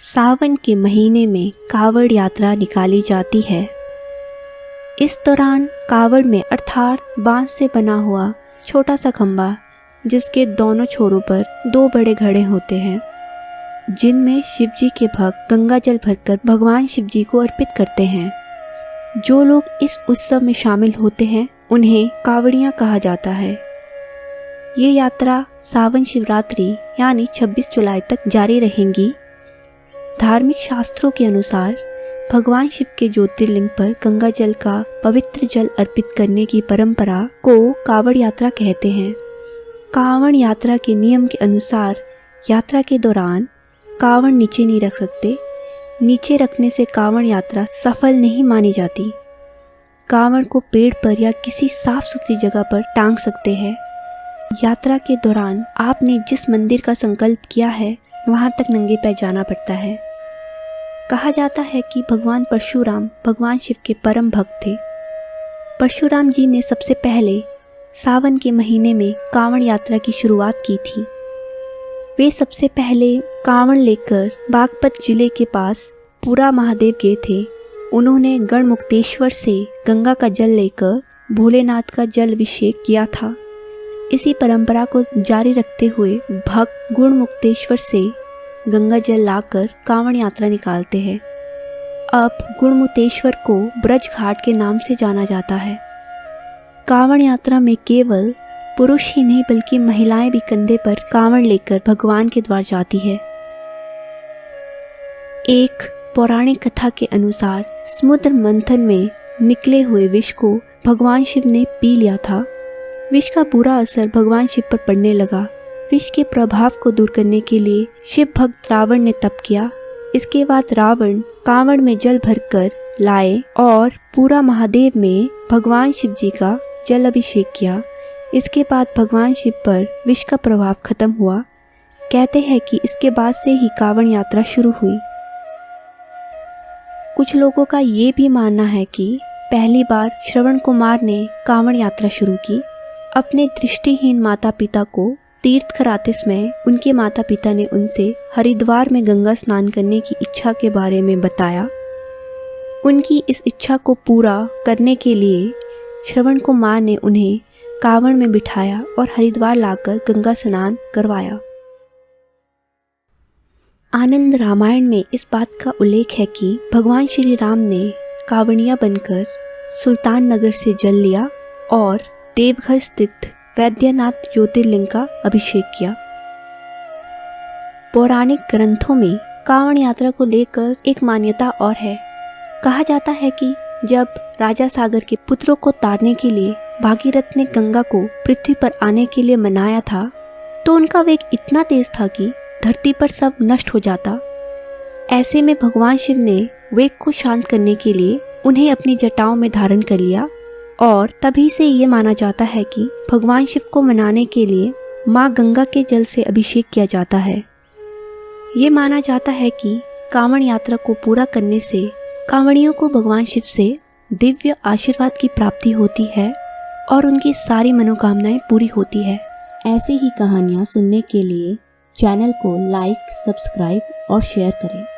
सावन के महीने में कावड़ यात्रा निकाली जाती है। इस दौरान कावड़ में अर्थात बांस से बना हुआ छोटा सा खंबा, जिसके दोनों छोरों पर दो बड़े घड़े होते हैं, जिनमें शिवजी के भक्त गंगा जल भरकर भगवान शिवजी को अर्पित करते हैं। जो लोग इस उत्सव में शामिल होते हैं उन्हें कावड़ियाँ कहा जाता है। ये यात्रा सावन शिवरात्रि यानी 26 जुलाई तक जारी रहेंगी। धार्मिक शास्त्रों के अनुसार भगवान शिव के ज्योतिर्लिंग पर गंगा जल का पवित्र जल अर्पित करने की परंपरा को कावड़ यात्रा कहते हैं। कावड़ यात्रा के नियम के अनुसार यात्रा के दौरान कावड़ नीचे नहीं रख सकते। नीचे रखने से कावड़ यात्रा सफल नहीं मानी जाती। कावड़ को पेड़ पर या किसी साफ सुथरी जगह पर टांग सकते हैं। यात्रा के दौरान आपने जिस मंदिर का संकल्प किया है वहां तक नंगे पैर जाना पड़ता है। कहा जाता है कि भगवान परशुराम भगवान शिव के परम भक्त थे। परशुराम जी ने सबसे पहले सावन के महीने में कावड़ यात्रा की शुरुआत की थी। वे सबसे पहले कावड़ लेकर बागपत जिले के पास पूरा महादेव गए थे। उन्होंने गढ़मुक्तेश्वर से गंगा का जल लेकर भोलेनाथ का जल अभिषेक किया था। इसी परंपरा को जारी रखते हुए भक्त गढ़मुक्तेश्वर से गंगा जल लाकर कावड़ यात्रा निकालते हैं। अब गढ़मुक्तेश्वर को ब्रज घाट के नाम से जाना जाता है। कावड़ यात्रा में केवल पुरुष ही नहीं बल्कि महिलाएं भी कंधे पर कावड़ लेकर भगवान के द्वार जाती है। एक पौराणिक कथा के अनुसार समुद्र मंथन में निकले हुए विष को भगवान शिव ने पी लिया था। विष का बुरा असर भगवान शिव पर पड़ने लगा। विष के प्रभाव को दूर करने के लिए शिव भक्त रावण ने तप किया। इसके बाद रावण कावड़ में जल भरकर लाए और पूरा महादेव में भगवान शिव जी का जल अभिषेक किया। इसके बाद भगवान शिव पर विष का प्रभाव खत्म हुआ। कहते हैं कि इसके बाद से ही कावड़ यात्रा शुरू हुई। कुछ लोगों का ये भी मानना है कि पहली बार श्रवण कुमार ने कावड़ यात्रा शुरू की। अपने दृष्टिहीन माता पिता को तीर्थ कराते समय उनके माता पिता ने उनसे हरिद्वार में गंगा स्नान करने की इच्छा के बारे में बताया। उनकी इस इच्छा को पूरा करने के लिए श्रवण कुमार ने उन्हें कावड़ में बिठाया और हरिद्वार लाकर गंगा स्नान करवाया। आनंद रामायण में इस बात का उल्लेख है कि भगवान श्री राम ने कावड़िया बनकर सुल्तान नगर से जल लिया और देवघर स्थित वैद्यनाथ ज्योतिर्लिंग का अभिषेक किया। पौराणिक ग्रंथों में कावड़ यात्रा को लेकर एक मान्यता और है। कहा जाता है कि जब राजा सागर के पुत्रों को तारने के लिए भागीरथ ने गंगा को पृथ्वी पर आने के लिए मनाया था, तो उनका वेग इतना तेज था कि धरती पर सब नष्ट हो जाता। ऐसे में भगवान शिव ने वेग को शांत करने के लिए उन्हें अपनी जटाओं में धारण कर लिया और तभी से ये माना जाता है कि भगवान शिव को मनाने के लिए माँ गंगा के जल से अभिषेक किया जाता है। ये माना जाता है कि कावड़ यात्रा को पूरा करने से कावड़ियों को भगवान शिव से दिव्य आशीर्वाद की प्राप्ति होती है और उनकी सारी मनोकामनाएं पूरी होती है। ऐसी ही कहानियाँ सुनने के लिए चैनल को लाइक, सब्सक्राइब और शेयर करें।